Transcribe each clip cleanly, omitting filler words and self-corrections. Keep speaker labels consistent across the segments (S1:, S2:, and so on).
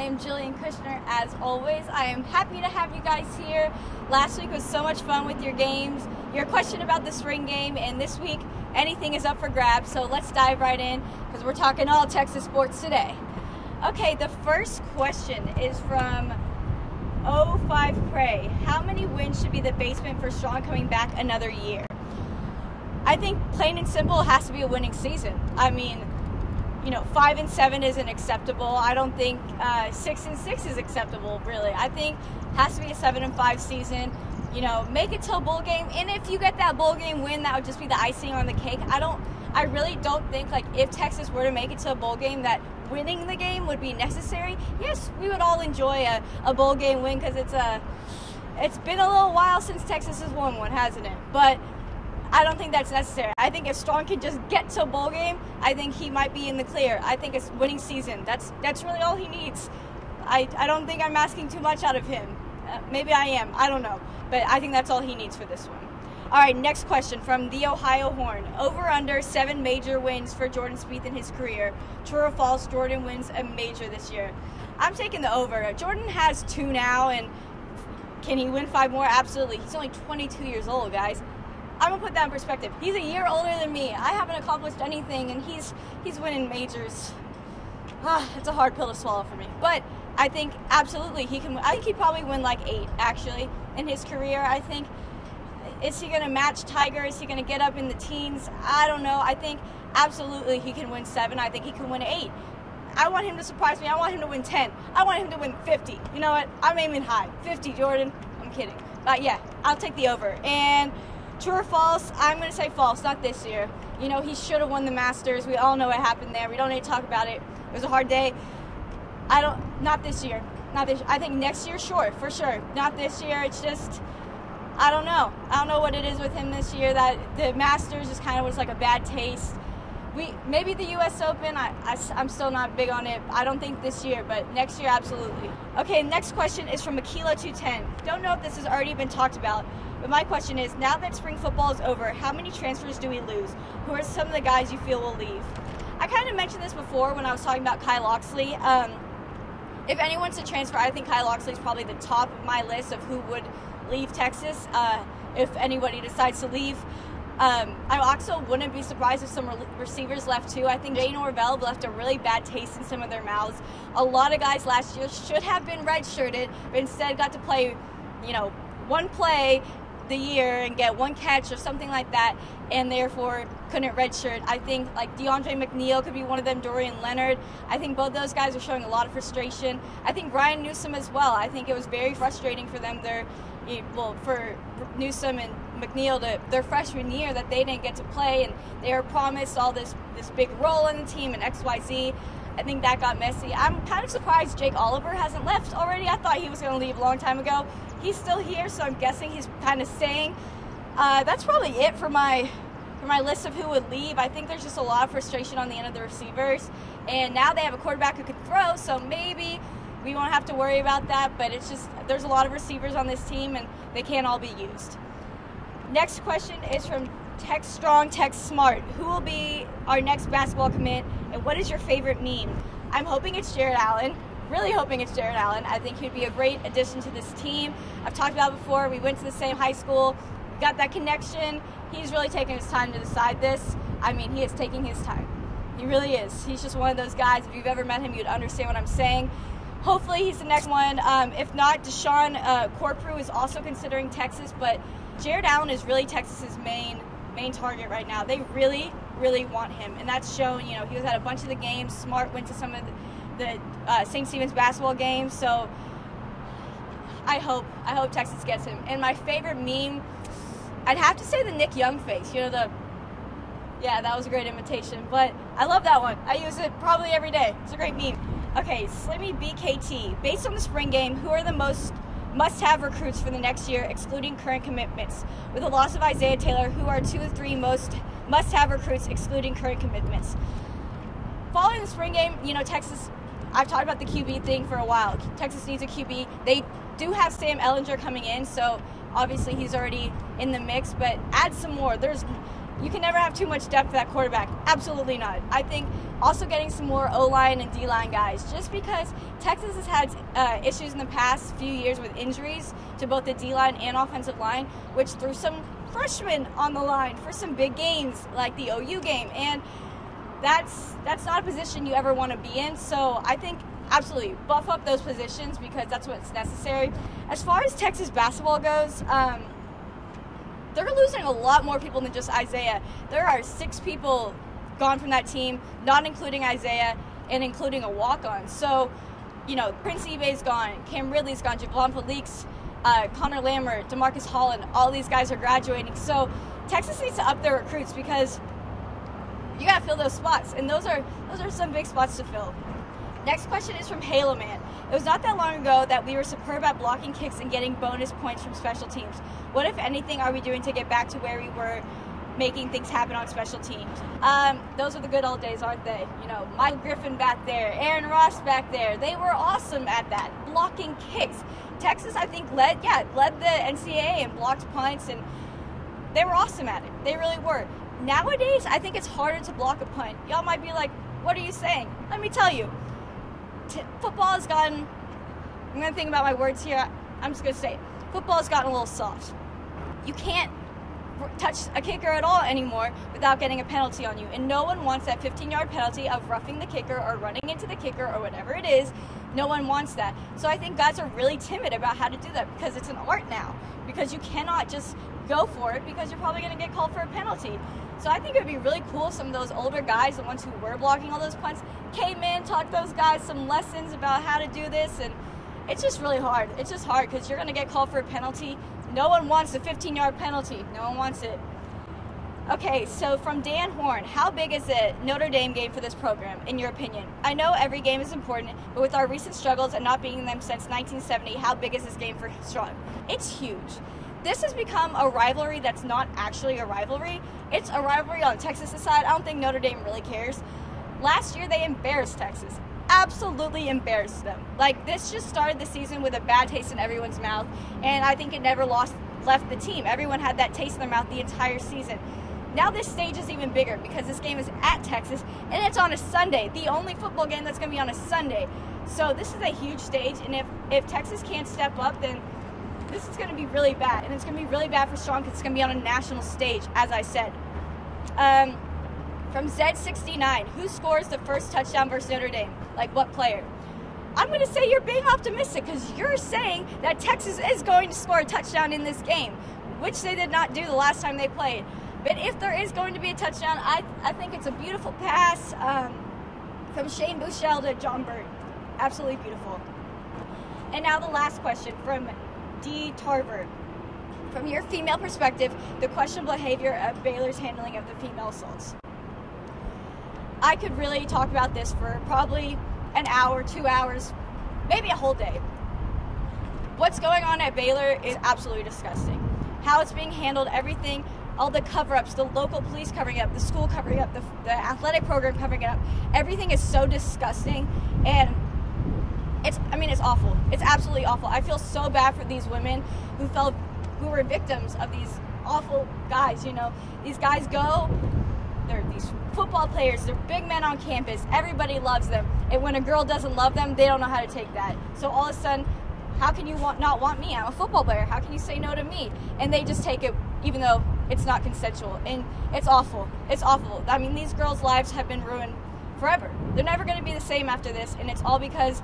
S1: am Jillian Kushner. As always, I am happy to have you guys here. Last week was so much fun with your games, your question about the spring game, and this week anything is up for grabs. So let's dive right in because we're talking all Texas sports today. Okay, the first question is from 05 Prey. How many wins should be the basement for Strong coming back another year? I think plain and simple, it has to be a winning season. I mean, 5-7 isn't acceptable. I don't think 6-6 is acceptable, really. I think it has to be a 7-5 season. Make it to a bowl game, and if you get that bowl game win, that would just be the icing on the cake. I really don't think, if Texas were to make it to a bowl game, that winning the game would be necessary. Yes, we would all enjoy a bowl game win because it's been a little while since Texas has won one, hasn't it? But I don't think that's necessary. I think if Strong can just get to a bowl game, I think he might be in the clear. I think it's winning season. That's really all he needs. I don't think I'm asking too much out of him. Maybe I am. I don't know. But I think that's all he needs for this one. All right, next question from the Ohio Horn. Over under 7 major wins for Jordan Spieth in his career. True or false, Jordan wins a major this year? I'm taking the over. Jordan has 2 now, and can he win 5 more? Absolutely. He's only 22 years old, guys. I'm going to put that in perspective. He's a year older than me. I haven't accomplished anything, and he's winning majors. It's a hard pill to swallow for me. But I think absolutely he can. I think he'd probably win 8, actually, in his career. I think, is he going to match Tiger? Is he going to get up in the teens? I don't know. I think absolutely he can win 7. I think he can win 8. I want him to surprise me. I want him to win 10. I want him to win 50. You know what? I'm aiming high. 50, Jordan. I'm kidding. But yeah, I'll take the over. And true or false? I'm going to say false, not this year. He should have won the Masters. We all know what happened there. We don't need to talk about it. It was a hard day. Not this year. Not this. I think next year, sure, for sure. Not this year. It's just, I don't know. I don't know what it is with him this year. That the Masters just kind of was like a bad taste. Maybe the U.S. Open, I'm still not big on it. I don't think this year, but next year, absolutely. Okay, next question is from Makila210. Don't know if this has already been talked about, but my question is, now that spring football is over, how many transfers do we lose? Who are some of the guys you feel will leave? I kind of mentioned this before when I was talking about Kyle Oxley. If anyone's to transfer, I think Kyle Oxley is probably the top of my list of who would leave Texas if anybody decides to leave. I also wouldn't be surprised if some receivers left too. I think Jay Norvell left a really bad taste in some of their mouths. A lot of guys last year should have been redshirted, but instead got to play, one play the year and get 1 catch or something like that, and therefore couldn't redshirt. I think DeAndre McNeil could be one of them, Dorian Leonard. I think both those guys are showing a lot of frustration. I think Brian Newsome as well. I think it was very frustrating for them. For Newsome and McNeil their freshman year that they didn't get to play, and they were promised all this big role in the team and XYZ. I think that got messy. I'm kind of surprised Jake Oliver hasn't left already. I thought he was going to leave a long time ago. He's still here, so I'm guessing he's kind of staying. That's probably it for my list of who would leave. I think there's just a lot of frustration on the end of the receivers, and now they have a quarterback who can throw, so maybe we won't have to worry about that, but it's just there's a lot of receivers on this team, and they can't all be used. Next question is from Text Strong, Text Smart. Who will be our next basketball commit, and what is your favorite meme? I'm hoping it's Jared Allen. Really hoping it's Jared Allen. I think he'd be a great addition to this team. I've talked about it before. We went to the same high school, got that connection. He's really taking his time to decide this. I mean, he is taking his time. He really is. He's just one of those guys. If you've ever met him, you'd understand what I'm saying. Hopefully he's the next one. If not, Deshaun Corprew is also considering Texas, but Jared Allen is really Texas's main target right now. They really, really want him, and that's shown. He was at a bunch of the games. Smart went to some of the St. Stephen's basketball games, so I hope Texas gets him. And my favorite meme, I'd have to say the Nick Young face. Yeah, that was a great imitation, but I love that one. I use it probably every day. It's a great meme. Okay, Slimmy BKT. Based on the spring game, who are the most must-have recruits for the next year, excluding current commitments? With the loss of Isaiah Taylor, who are 2 or 3 most must-have recruits, excluding current commitments? Following the spring game, Texas, I've talked about the QB thing for a while. Texas needs a QB. They do have Sam Ehlinger coming in, so obviously he's already in the mix, but add some more. you can never have too much depth at quarterback. Absolutely not. I think also getting some more O-line and D-line guys, just because Texas has had issues in the past few years with injuries to both the D-line and offensive line, which threw some freshmen on the line for some big games like the OU game, and that's not a position you ever want to be in. So I think absolutely buff up those positions because that's what's necessary. As far as Texas basketball goes, they're losing a lot more people than just Isaiah. There are 6 people gone from that team, not including Isaiah and including a walk-on. So, you know, Prince Ebay's gone, Cam Ridley's gone, Javon Felix, Connor Lambert, DeMarcus Holland, all these guys are graduating. So Texas needs to up their recruits because you got to fill those spots, and those are some big spots to fill. Next question is from Halo Man. It was not that long ago that we were superb at blocking kicks and getting bonus points from special teams. What, if anything, are we doing to get back to where we were making things happen on special teams? Those are the good old days, aren't they? You know, Michael Griffin back there, Aaron Ross back there. They were awesome at that, blocking kicks. Texas, I think, led the NCAA and blocked punts, and they were awesome at it. They really were. Nowadays, I think it's harder to block a punt. Y'all might be like, what are you saying? Let me tell you. Football has gotten, I'm going to think about my words here, I'm just going to say it. Football has gotten a little soft. You can't touch a kicker at all anymore without getting a penalty on you, and no one wants that 15-yard penalty of roughing the kicker or running into the kicker or whatever it is. No one wants that. So I think guys are really timid about how to do that because it's an art now, because you cannot just go for it because you're probably going to get called for a penalty. So I think it would be really cool if some of those older guys, the ones who were blocking all those punts, came in, taught those guys some lessons about how to do this, and it's just really hard. It's just hard because you're going to get called for a penalty. No one wants a 15-yard penalty. No one wants it. Okay, so from Dan Horn, how big is the Notre Dame game for this program, in your opinion? I know every game is important, but with our recent struggles and not being in them since 1970, how big is this game for Strong? It's huge. This has become a rivalry that's not actually a rivalry. It's a rivalry on Texas' side. I don't think Notre Dame really cares. Last year, they embarrassed Texas. Absolutely embarrassed them. Like, this just started the season with a bad taste in everyone's mouth, and I think it never left the team. Everyone had that taste in their mouth the entire season. Now this stage is even bigger because this game is at Texas, and it's on a Sunday, the only football game that's going to be on a Sunday. So this is a huge stage, and if Texas can't step up, then this is going to be really bad, and it's going to be really bad for Strong because it's going to be on a national stage, as I said. From Z69, who scores the first touchdown versus Notre Dame? Like, what player? I'm going to say you're being optimistic because you're saying that Texas is going to score a touchdown in this game, which they did not do the last time they played. But if there is going to be a touchdown, I think it's a beautiful pass from Shane Buechele to John Burt. Absolutely beautiful. And now the last question from D. Tarver. From your female perspective, the questionable behavior of Baylor's handling of the female assaults. I could really talk about this for probably an hour, 2 hours, maybe a whole day. What's going on at Baylor is absolutely disgusting. How it's being handled, everything, all the cover-ups, the local police covering it up, the school covering it up, the athletic program covering it up, everything is so disgusting, and it's awful. It's absolutely awful. I feel so bad for these women who were victims of these awful guys. You know, these guys they're these football players, they're big men on campus, everybody loves them, and when a girl doesn't love them, they don't know how to take that. So all of a sudden, how can you not want me? I'm a football player. How can you say no to me? And they just take it even though it's not consensual, and it's awful. It's awful. I mean, these girls' lives have been ruined forever. They're never going to be the same after this, and it's all because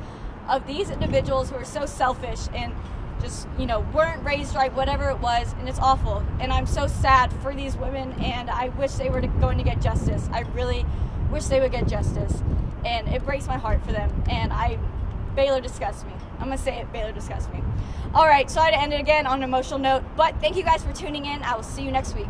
S1: of these individuals who are so selfish and just, you know, weren't raised right, whatever it was, and it's awful. And I'm so sad for these women, and I wish they were going to get justice. I really wish they would get justice, and it breaks my heart for them, and Baylor disgusts me. I'm going to say it, Baylor disgusts me. All right, so I had to end it again on an emotional note, but thank you guys for tuning in. I will see you next week.